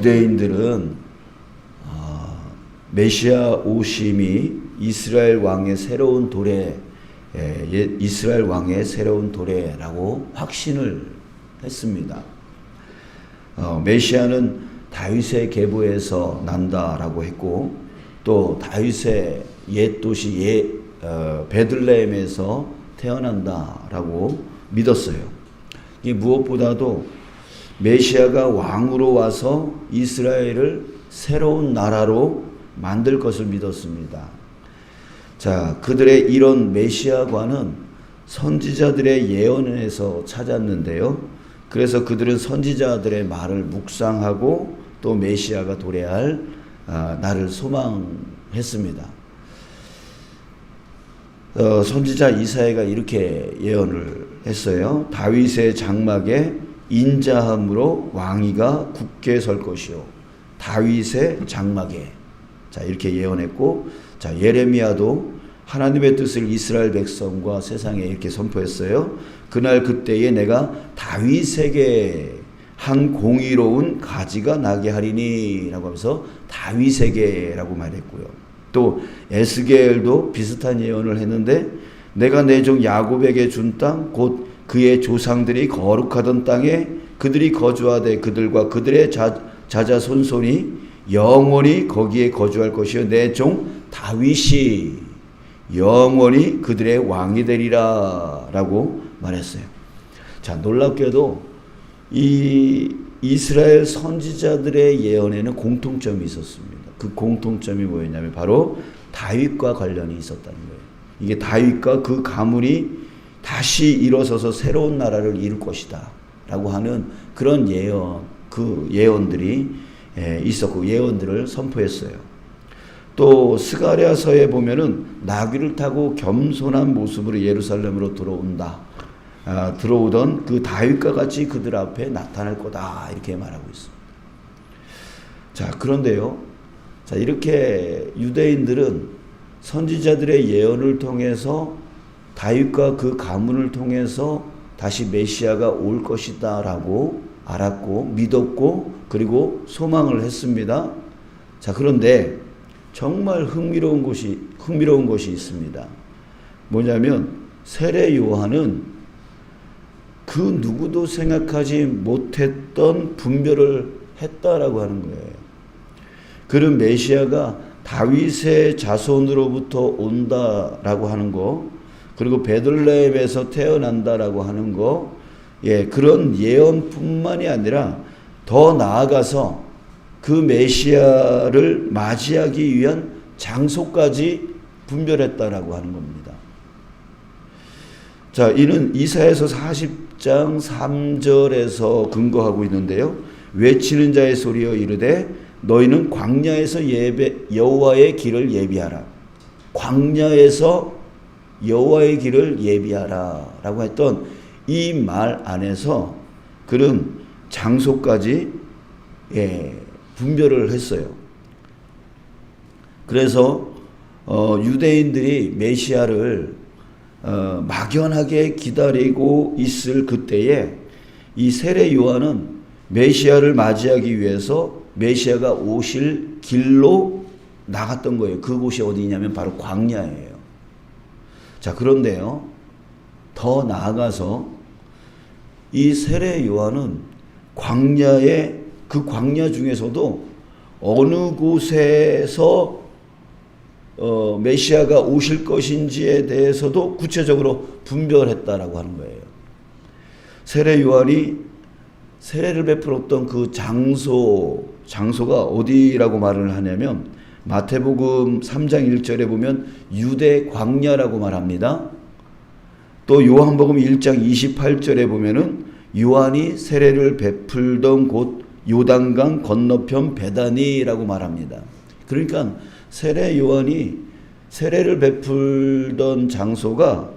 유대인들은 메시아 오심이 이스라엘 왕의 새로운 도래, 이스라엘 왕의 새로운 도래라고 확신을 했습니다. 메시아는 다윗의 계보에서 난다라고 했고, 또 다윗의 옛 도시 베들레헴에서 태어난다라고 믿었어요. 이 무엇보다도 메시아가 왕으로 와서 이스라엘을 새로운 나라로 만들 것을 믿었습니다. 자, 그들의 이런 메시아관은 선지자들의 예언에서 찾았는데요. 그래서 그들은 선지자들의 말을 묵상하고 또 메시아가 도래할 날을 소망했습니다. 선지자 이사야가 이렇게 예언을 했어요. 다윗의 장막에 인자함으로 왕위가 굳게 설 것이요. 다윗의 장막에. 자, 이렇게 예언했고, 자, 예레미야도 하나님의 뜻을 이스라엘 백성과 세상에 이렇게 선포했어요. 그날 그때에 내가 다윗에게 한 공의로운 가지가 나게 하리니 라고 하면서 다윗에게라고 말했고요. 또 에스겔도 비슷한 예언을 했는데, 내가 내 종 야곱에게 준 땅 곧 그의 조상들이 거룩하던 땅에 그들이 거주하되 그들과 그들의 자자손손이 영원히 거기에 거주할 것이요 내 종 다윗이 영원히 그들의 왕이 되리라 라고 말했어요. 자, 놀랍게도 이 이스라엘 선지자들의 예언에는 공통점이 있었습니다. 그 공통점이 뭐였냐면 바로 다윗과 관련이 있었다는 거예요. 이게 다윗과 그 가문이 다시 일어서서 새로운 나라를 이룰 것이다 라고 하는 그런 예언들이 있었고 예언들을 선포했어요. 또 스가랴서에 보면은 나귀를 타고 겸손한 모습으로 예루살렘으로 들어오던 그 다윗과 같이 그들 앞에 나타날 거다 이렇게 말하고 있습니다. 자, 그런데요. 자, 이렇게 유대인들은 선지자들의 예언을 통해서 다윗과 그 가문을 통해서 다시 메시아가 올 것이다 라고 알았고 믿었고 그리고 소망을 했습니다. 자, 그런데 정말 흥미로운 것이 있습니다. 뭐냐면 세례 요한은 그 누구도 생각하지 못했던 분별을 했다라고 하는 거예요. 그런 메시아가 다윗의 자손으로부터 온다라고 하는 거, 그리고 베들레헴에서 태어난다라고 하는 거, 그런 예언뿐만이 아니라 더 나아가서 그 메시아를 맞이하기 위한 장소까지 분별했다라고 하는 겁니다. 자, 이는 이사야서 40장 3절에서 근거하고 있는데요. 외치는 자의 소리여 이르되 너희는 광야에서 여호와의 길을 예비하라. 광야에서 여호와의 길을 예비하라 라고 했던 이 말 안에서 그런 장소까지 분별을 했어요. 그래서 유대인들이 메시아를 막연하게 기다리고 있을 그때에 이 세례 요한은 메시아를 맞이하기 위해서 메시아가 오실 길로 나갔던 거예요. 그곳이 어디냐면 바로 광야예요. 자, 그런데요, 더 나아가서 이 세례 요한은 그 광야 중에서도 어느 곳에서 메시아가 오실 것인지에 대해서도 구체적으로 분별했다라고 하는 거예요. 세례 요한이 세례를 베풀었던 그 장소가 어디라고 말을 하냐면 마태복음 3장 1절에 보면 유대 광야라고 말합니다. 또 요한복음 1장 28절에 보면은 요한이 세례를 베풀던 곳 요단강 건너편 베다니라고 말합니다. 그러니까 세례 요한이 세례를 베풀던 장소가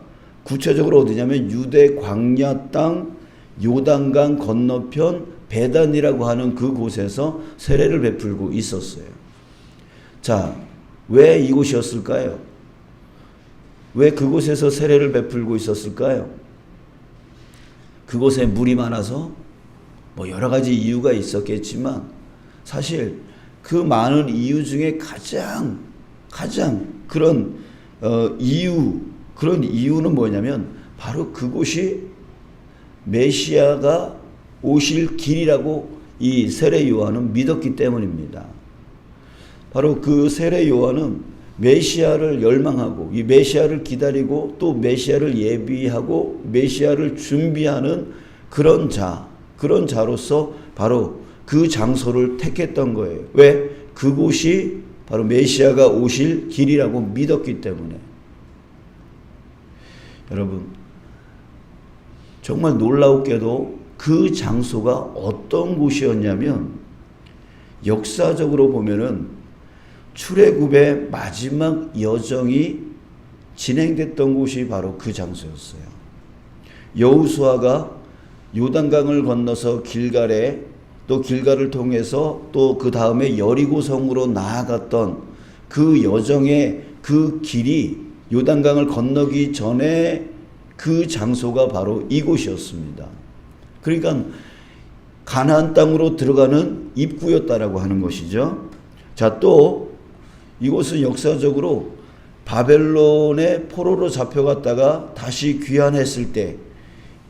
구체적으로 어디냐면 유대 광야 땅 요단강 건너편 베단이라고 하는 그곳에서 세례를 베풀고 있었어요. 자, 왜 이곳이었을까요? 왜 그곳에서 세례를 베풀고 있었을까요? 그곳에 물이 많아서 뭐 여러 가지 이유가 있었겠지만 사실 그 많은 이유 중에 가장 그런 그런 이유는 뭐냐면 바로 그곳이 메시아가 오실 길이라고 이 세례 요한은 믿었기 때문입니다. 바로 그 세례 요한은 메시아를 열망하고 이 메시아를 기다리고 또 메시아를 예비하고 메시아를 준비하는 그런 자로서 바로 그 장소를 택했던 거예요. 왜? 그곳이 바로 메시아가 오실 길이라고 믿었기 때문에. 여러분, 정말 놀라웠게도 그 장소가 어떤 곳이었냐면 역사적으로 보면은 출애굽의 마지막 여정이 진행됐던 곳이 바로 그 장소였어요. 여호수아가 요단강을 건너서 길갈에 또 길갈을 통해서 또 그 다음에 여리고성으로 나아갔던 그 여정의 그 길이 요단강을 건너기 전에 그 장소가 바로 이곳이었습니다. 그러니까 가나안 땅으로 들어가는 입구였다라고 하는 것이죠. 자, 또 이곳은 역사적으로 바벨론의 포로로 잡혀갔다가 다시 귀환했을 때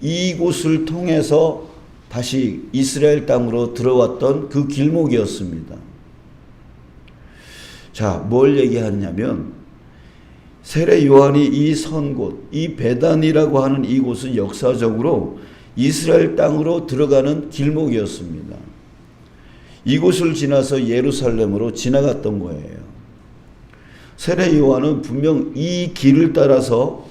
이곳을 통해서 다시 이스라엘 땅으로 들어왔던 그 길목이었습니다. 자, 뭘 얘기하냐면 세례 요한이 이 선 곳, 이 베단이라고 하는 이곳은 역사적으로 이스라엘 땅으로 들어가는 길목이었습니다. 이곳을 지나서 예루살렘으로 지나갔던 거예요. 세례 요한은 분명 이 길을 따라서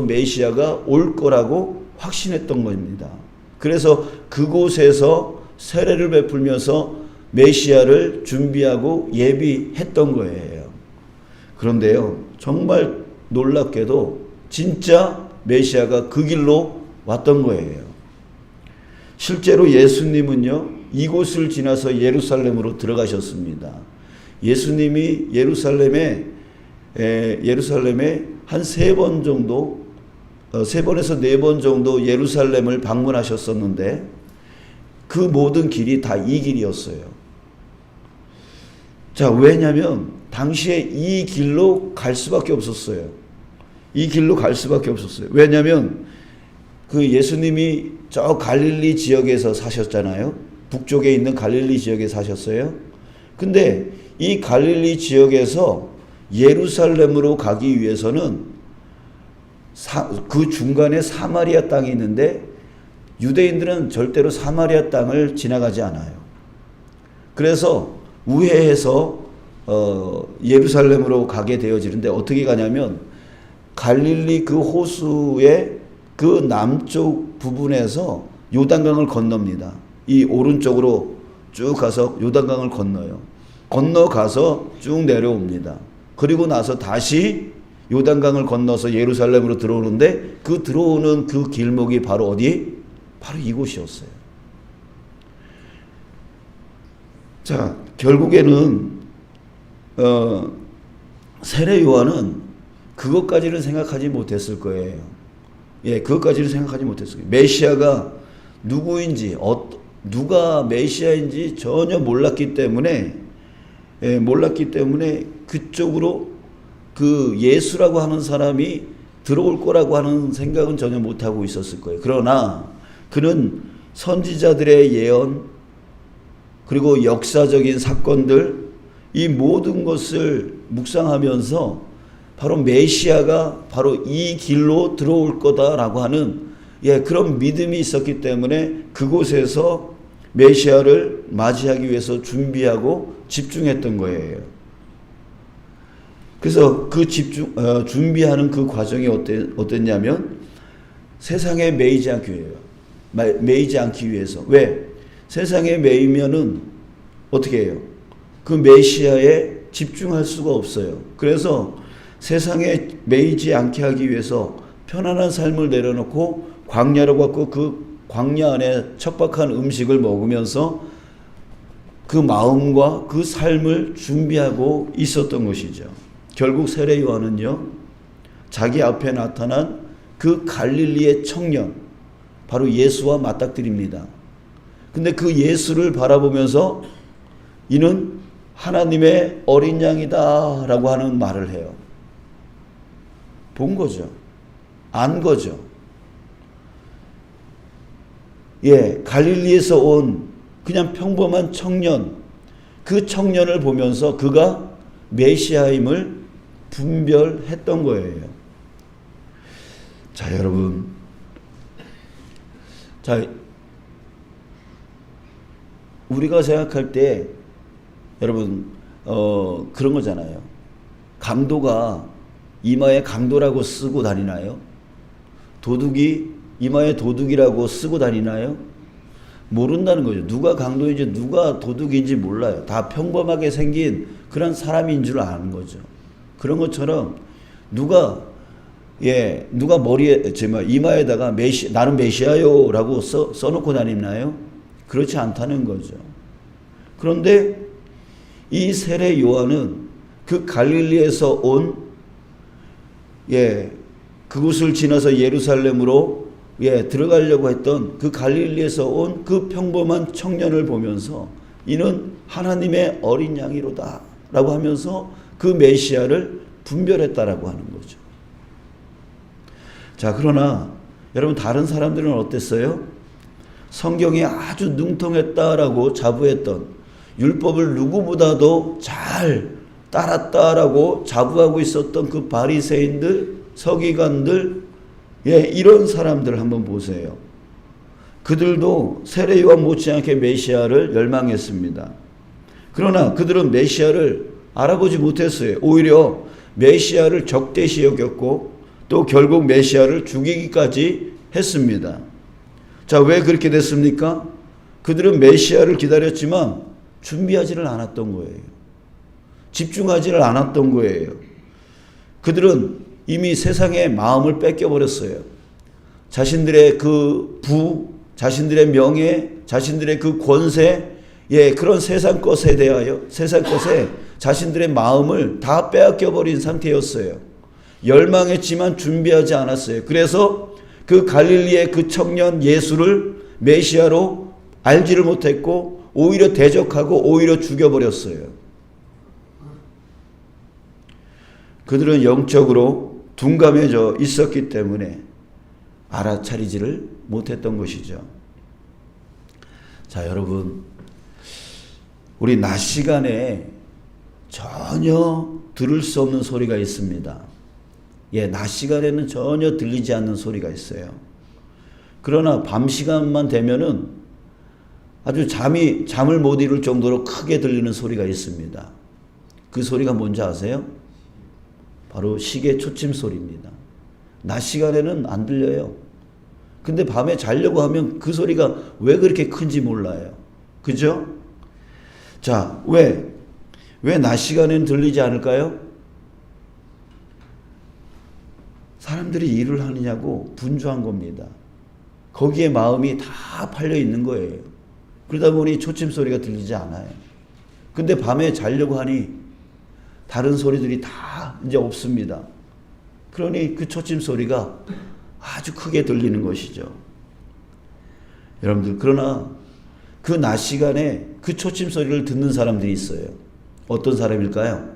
메시아가 올 거라고 확신했던 겁니다. 그래서 그곳에서 세례를 베풀면서 메시아를 준비하고 예비했던 거예요. 그런데요, 정말 놀랍게도 진짜 메시아가 그 길로 왔던 거예요. 실제로 예수님은요, 이곳을 지나서 예루살렘으로 들어가셨습니다. 예수님이 예루살렘에 한 3번 정도, 3번에서 4번 정도 예루살렘을 방문하셨었는데 그 모든 길이 다 이 길이었어요. 자, 왜냐하면 당시에 이 길로 갈 수밖에 없었어요. 이 길로 갈 수밖에 없었어요. 왜냐하면 그 예수님이 저 갈릴리 지역에서 사셨잖아요. 북쪽에 있는 갈릴리 지역에 사셨어요. 근데 이 갈릴리 지역에서 예루살렘으로 가기 위해서는 그 중간에 사마리아 땅이 있는데 유대인들은 절대로 사마리아 땅을 지나가지 않아요. 그래서 우회해서 예루살렘으로 가게 되어지는데 어떻게 가냐면 갈릴리 그 호수의 그 남쪽 부분에서 요단강을 건넙니다. 이 오른쪽으로 쭉 가서 요단강을 건너가서 쭉 내려옵니다. 그리고 나서 다시 요단강을 건너서 예루살렘으로 들어오는데 그 들어오는 그 길목이 바로 어디? 바로 이곳이었어요. 자, 결국에는 세례 요한은 그것까지는 생각하지 못했을 거예요. 그것까지는 생각하지 못했을 거예요. 메시아가 누구인지, 누가 메시아인지 전혀 몰랐기 때문에 그쪽으로 그 예수라고 하는 사람이 들어올 거라고 하는 생각은 전혀 못하고 있었을 거예요. 그러나 그는 선지자들의 예언, 그리고 역사적인 사건들, 이 모든 것을 묵상하면서 바로 메시아가 바로 이 길로 들어올 거다라고 하는 그런 믿음이 있었기 때문에 그곳에서 메시아를 맞이하기 위해서 준비하고 집중했던 거예요. 그래서 그 준비하는 그 과정이 어땠냐면 세상에 매이지 않기 위해서. 왜? 세상에 매이면은 어떻게 해요? 그 메시아에 집중할 수가 없어요. 그래서 세상에 매이지 않게 하기 위해서 편안한 삶을 내려놓고 광야로 갔고 그 광야 안에 척박한 음식을 먹으면서 그 마음과 그 삶을 준비하고 있었던 것이죠. 결국 세례 요한은요, 자기 앞에 나타난 그 갈릴리의 청년, 바로 예수와 맞닥뜨립니다. 근데 그 예수를 바라보면서 이는 하나님의 어린 양이다 라고 하는 말을 해요. 본 거죠. 안 거죠. 예, 갈릴리에서 온 그냥 평범한 청년, 그 청년을 보면서 그가 메시아임을 분별했던 거예요. 자, 여러분. 자, 우리가 생각할 때 여러분 그런 거잖아요. 강도가 이마에 강도라고 쓰고 다니나요? 도둑이 이마에 도둑이라고 쓰고 다니나요? 모른다는 거죠. 누가 강도인지 누가 도둑인지 몰라요. 다 평범하게 생긴 그런 사람인 줄 아는 거죠. 그런 것처럼 누가 머리에 이마에다가 나는 메시아요라고 써놓고 다니나요? 그렇지 않다는 거죠. 그런데 이 세례 요한은 그 갈릴리에서 온 그곳을 지나서 예루살렘으로 들어가려고 했던 그 갈릴리에서 온 그 평범한 청년을 보면서 이는 하나님의 어린 양이로다 라고 하면서 그 메시아를 분별했다라고 하는 거죠. 자, 그러나 여러분 다른 사람들은 어땠어요? 성경에 아주 능통했다라고 자부했던, 율법을 누구보다도 잘 따랐다라고 자부하고 있었던 그 바리새인들, 서기관들, 이런 사람들 한번 보세요. 그들도 세례 요한 못지않게 메시아를 열망했습니다. 그러나 그들은 메시아를 알아보지 못했어요. 오히려 메시아를 적대시 여겼고 또 결국 메시아를 죽이기까지 했습니다. 자, 왜 그렇게 됐습니까? 그들은 메시아를 기다렸지만 준비하지를 않았던 거예요. 집중하지를 않았던 거예요. 그들은 이미 세상의 마음을 뺏겨버렸어요. 자신들의 그 자신들의 명예, 자신들의 그 권세, 그런 세상 것에 대하여, 세상 것에 자신들의 마음을 다 빼앗겨버린 상태였어요. 열망했지만 준비하지 않았어요. 그래서 그 갈릴리의 그 청년 예수를 메시아로 알지를 못했고 오히려 대적하고 오히려 죽여버렸어요. 그들은 영적으로 둔감해져 있었기 때문에 알아차리지를 못했던 것이죠. 자, 여러분, 우리 낮 시간에 전혀 들을 수 없는 소리가 있습니다. 낮 시간에는 전혀 들리지 않는 소리가 있어요. 그러나 밤 시간만 되면은 아주 잠을 못 이룰 정도로 크게 들리는 소리가 있습니다. 그 소리가 뭔지 아세요? 바로 시계 초침 소리입니다. 낮 시간에는 안 들려요. 근데 밤에 자려고 하면 그 소리가 왜 그렇게 큰지 몰라요. 그죠? 자, 왜 낮 시간에는 들리지 않을까요? 사람들이 일을 하느냐고 분주한 겁니다. 거기에 마음이 다 팔려 있는 거예요. 그러다 보니 초침 소리가 들리지 않아요. 근데 밤에 자려고 하니 다른 소리들이 다 이제 없습니다. 그러니 그 초침 소리가 아주 크게 들리는 것이죠. 여러분들, 그러나 그 낮 시간에 그 초침 소리를 듣는 사람들이 있어요. 어떤 사람일까요?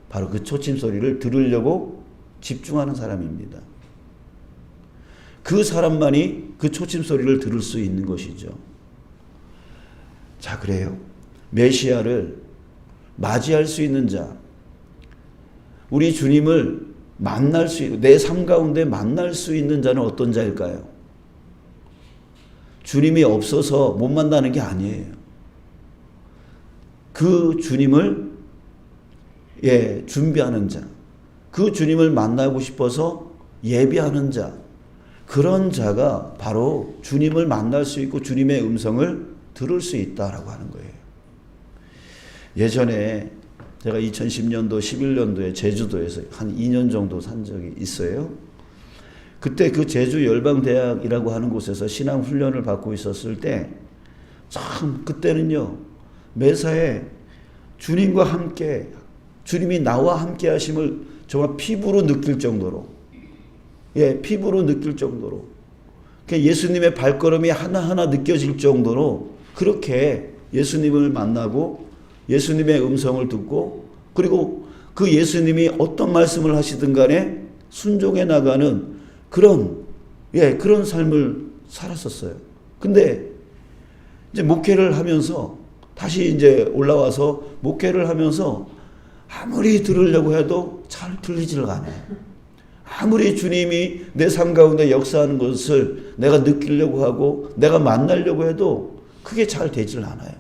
바로 그 초침 소리를 들으려고 집중하는 사람입니다. 그 사람만이 그 초침 소리를 들을 수 있는 것이죠. 자, 그래요. 메시아를 맞이할 수 있는 자, 우리 주님을 만날 수 있는, 내 삶 가운데 만날 수 있는 자는 어떤 자일까요? 주님이 없어서 못 만나는 게 아니에요. 그 주님을 준비하는 자, 그 주님을 만나고 싶어서 예비하는 자, 그런 자가 바로 주님을 만날 수 있고 주님의 음성을 들을 수 있다라고 하는 거예요. 예전에 제가 2010년도, 11년도에 제주도에서 한 2년 정도 산 적이 있어요. 그때 그 제주 열방대학이라고 하는 곳에서 신앙 훈련을 받고 있었을 때 참 그때는요, 매사에 주님과 함께, 주님이 나와 함께 하심을 정말 피부로 느낄 정도로, 피부로 느낄 정도로, 예수님의 발걸음이 하나하나 느껴질 정도로 그렇게 예수님을 만나고 예수님의 음성을 듣고 그리고 그 예수님이 어떤 말씀을 하시든 간에 순종해 나가는 그런 삶을 살았었어요. 근데 이제 목회를 하면서 다시 이제 올라와서 목회를 하면서 아무리 들으려고 해도 잘 들리지를 않아요. 아무리 주님이 내 삶 가운데 역사하는 것을 내가 느끼려고 하고 내가 만나려고 해도 그게 잘 되질 않아요.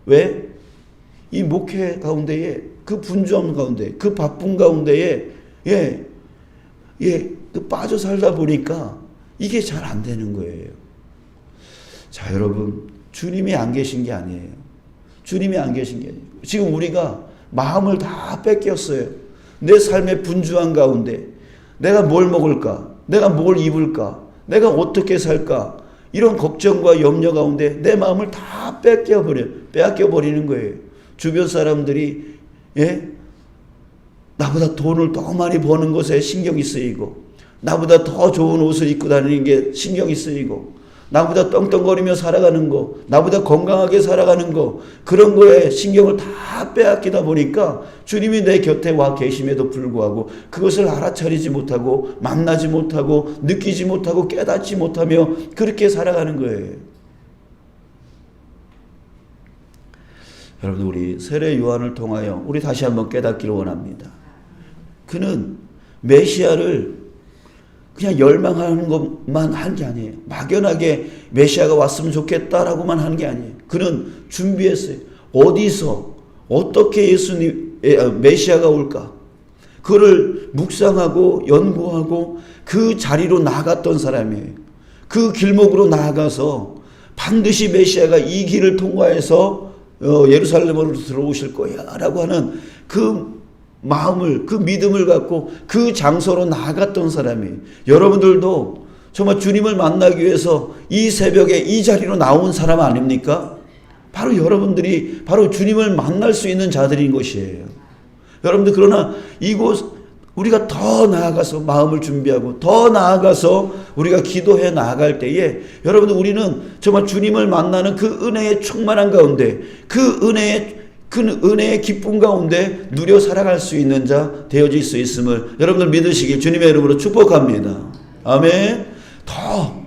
왜? 이 목회 가운데에 그 분주함 가운데 그 바쁜 가운데에 그 빠져 살다 보니까 이게 잘 안 되는 거예요. 자, 여러분, 주님이 안 계신 게 아니에요. 주님이 안 계신 게 아니에요. 지금 우리가 마음을 다 뺏겼어요. 내 삶의 분주함 가운데 내가 뭘 먹을까? 내가 뭘 입을까? 내가 어떻게 살까? 이런 걱정과 염려 가운데 내 마음을 다 빼앗겨버리는 거예요. 주변 사람들이 나보다 돈을 더 많이 버는 것에 신경이 쓰이고 나보다 더 좋은 옷을 입고 다니는 게 신경이 쓰이고 나보다 떵떵거리며 살아가는 거, 나보다 건강하게 살아가는 거, 그런 거에 신경을 다 빼앗기다 보니까 주님이 내 곁에 와 계심에도 불구하고 그것을 알아차리지 못하고 만나지 못하고 느끼지 못하고 깨닫지 못하며 그렇게 살아가는 거예요. 여러분, 우리 세례 요한을 통하여 우리 다시 한번 깨닫기를 원합니다. 그는 메시아를 그냥 열망하는 것만 한 게 아니에요. 막연하게 메시아가 왔으면 좋겠다라고만 하는 게 아니에요. 그는 준비했어요. 어디서 어떻게 메시아가 올까? 그를 묵상하고 연구하고 그 자리로 나아갔던 사람이에요. 그 길목으로 나아가서 반드시 메시아가 이 길을 통과해서 예루살렘으로 들어오실 거야 라고 하는 그 마음을, 그 믿음을 갖고 그 장소로 나아갔던 사람이에요. 여러분들도 정말 주님을 만나기 위해서 이 새벽에 이 자리로 나온 사람 아닙니까? 바로 여러분들이 바로 주님을 만날 수 있는 자들인 것이에요. 여러분들, 그러나 이곳 우리가 더 나아가서 마음을 준비하고 더 나아가서 우리가 기도해 나아갈 때에 여러분들, 우리는 정말 주님을 만나는 그 은혜의 충만한 가운데 그 은혜의 기쁨 가운데 누려 살아갈 수 있는 자 되어질 수 있음을 여러분들 믿으시길 주님의 이름으로 축복합니다. 아멘. 더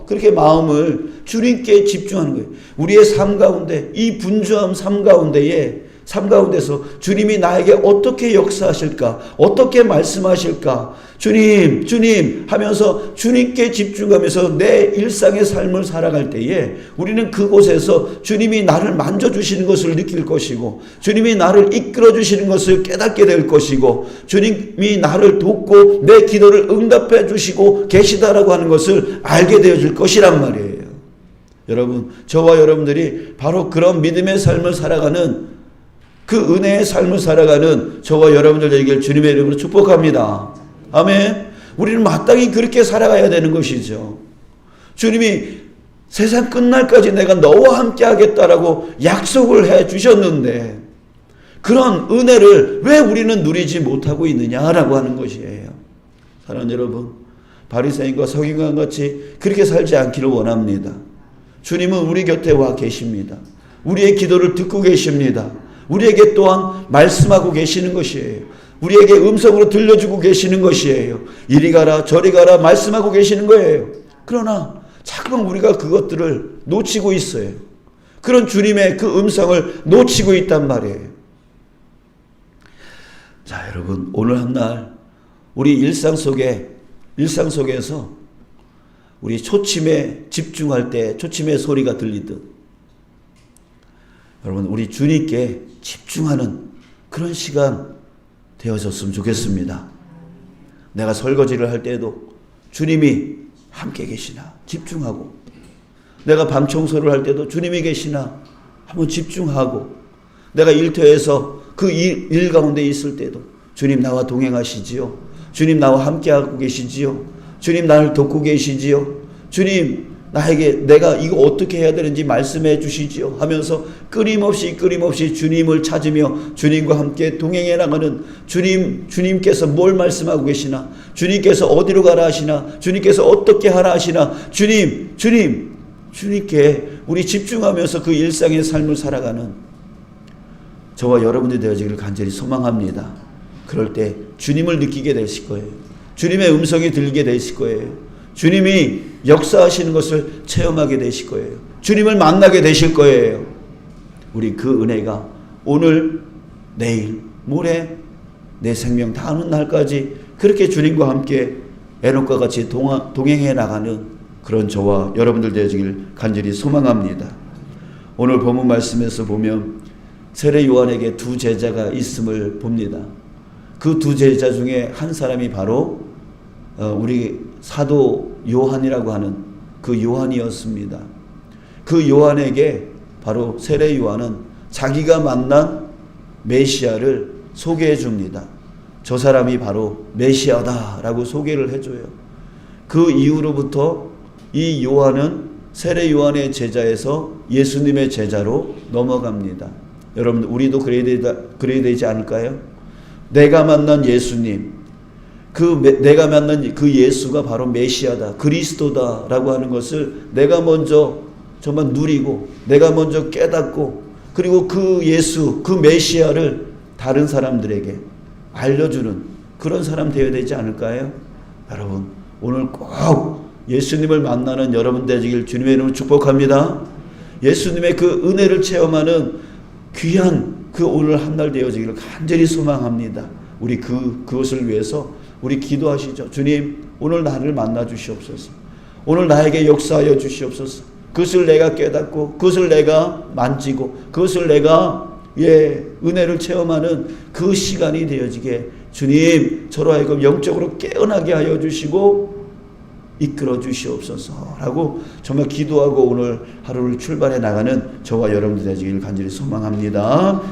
그렇게 마음을 주님께 집중하는 거예요. 우리의 삶 가운데, 이 분주함 삶 가운데서 주님이 나에게 어떻게 역사하실까? 어떻게 말씀하실까? 주님 하면서 주님께 집중하면서 내 일상의 삶을 살아갈 때에 우리는 그곳에서 주님이 나를 만져주시는 것을 느낄 것이고 주님이 나를 이끌어 주시는 것을 깨닫게 될 것이고 주님이 나를 돕고 내 기도를 응답해 주시고 계시다라고 하는 것을 알게 되어질 것이란 말이에요. 여러분, 저와 여러분들이 바로 그런 믿음의 삶을 살아가는, 그 은혜의 삶을 살아가는 저와 여러분들 되길 주님의 이름으로 축복합니다. 아멘. 우리는 마땅히 그렇게 살아가야 되는 것이죠. 주님이 세상 끝날까지 내가 너와 함께 하겠다라고 약속을 해 주셨는데 그런 은혜를 왜 우리는 누리지 못하고 있느냐라고 하는 것이에요. 사랑하는 여러분, 바리새인과 서기관 같이 그렇게 살지 않기를 원합니다. 주님은 우리 곁에 와 계십니다. 우리의 기도를 듣고 계십니다. 우리에게 또한 말씀하고 계시는 것이에요. 우리에게 음성으로 들려주고 계시는 것이에요. 이리 가라 저리 가라 말씀하고 계시는 거예요. 그러나 자꾸만 우리가 그것들을 놓치고 있어요. 그런 주님의 그 음성을 놓치고 있단 말이에요. 자, 여러분, 오늘 한 날 우리 일상 속에서 우리 초침에 집중할 때 초침의 소리가 들리듯 여러분, 우리 주님께 집중하는 그런 시간 되어졌으면 좋겠습니다. 내가 설거지를 할 때에도 주님이 함께 계시나 집중하고, 내가 방 청소를 할 때도 주님이 계시나 한번 집중하고, 내가 일터에서 그 일 가운데 있을 때도 주님 나와 동행하시지요. 주님 나와 함께하고 계시지요. 주님 나를 돕고 계시지요. 주님 나에게 내가 이거 어떻게 해야 되는지 말씀해 주시지요 하면서 끊임없이 주님을 찾으며 주님과 함께 동행해 나가는 주님께서 뭘 말씀하고 계시나, 주님께서 어디로 가라 하시나, 주님께서 어떻게 하라 하시나, 주님께 우리 집중하면서 그 일상의 삶을 살아가는 저와 여러분이 되어지기를 간절히 소망합니다. 그럴 때 주님을 느끼게 되실 거예요. 주님의 음성이 들리게 되실 거예요. 주님이 역사하시는 것을 체험하게 되실 거예요. 주님을 만나게 되실 거예요. 우리 그 은혜가 오늘, 내일, 모레 내 생명 다하는 날까지 그렇게 주님과 함께 에녹과 같이 동행해 나가는 그런 저와 여러분들 되어지길 간절히 소망합니다. 오늘 본문 말씀에서 보면 세례 요한에게 두 제자가 있음을 봅니다. 그 두 제자 중에 한 사람이 바로 우리 사도 요한이라고 하는 그 요한이었습니다. 그 요한에게 바로 세례 요한은 자기가 만난 메시아를 소개해 줍니다. 저 사람이 바로 메시아다라고 소개를 해줘요. 그 이후로부터 이 요한은 세례 요한의 제자에서 예수님의 제자로 넘어갑니다. 여러분, 우리도 그래야 되지 않을까요? 내가 만난 예수님, 내가 만난 그 예수가 바로 메시아다, 그리스도다라고 하는 것을 내가 먼저 정말 누리고, 내가 먼저 깨닫고, 그리고 그 예수, 그 메시아를 다른 사람들에게 알려주는 그런 사람 되어야 되지 않을까요? 여러분, 오늘 꼭 예수님을 만나는 여러분 되시길 주님의 이름으로 축복합니다. 예수님의 그 은혜를 체험하는 귀한 그 오늘 한날 되어지기를 간절히 소망합니다. 우리 그것을 위해서 우리 기도하시죠. 주님, 오늘 나를 만나 주시옵소서. 오늘 나에게 역사하여 주시옵소서. 그것을 내가 깨닫고, 그것을 내가 만지고, 그것을 내가 은혜를 체험하는 그 시간이 되어지게 주님, 저로 하여금 영적으로 깨어나게 하여 주시고 이끌어 주시옵소서라고 정말 기도하고 오늘 하루를 출발해 나가는 저와 여러분들 되시기를 간절히 소망합니다.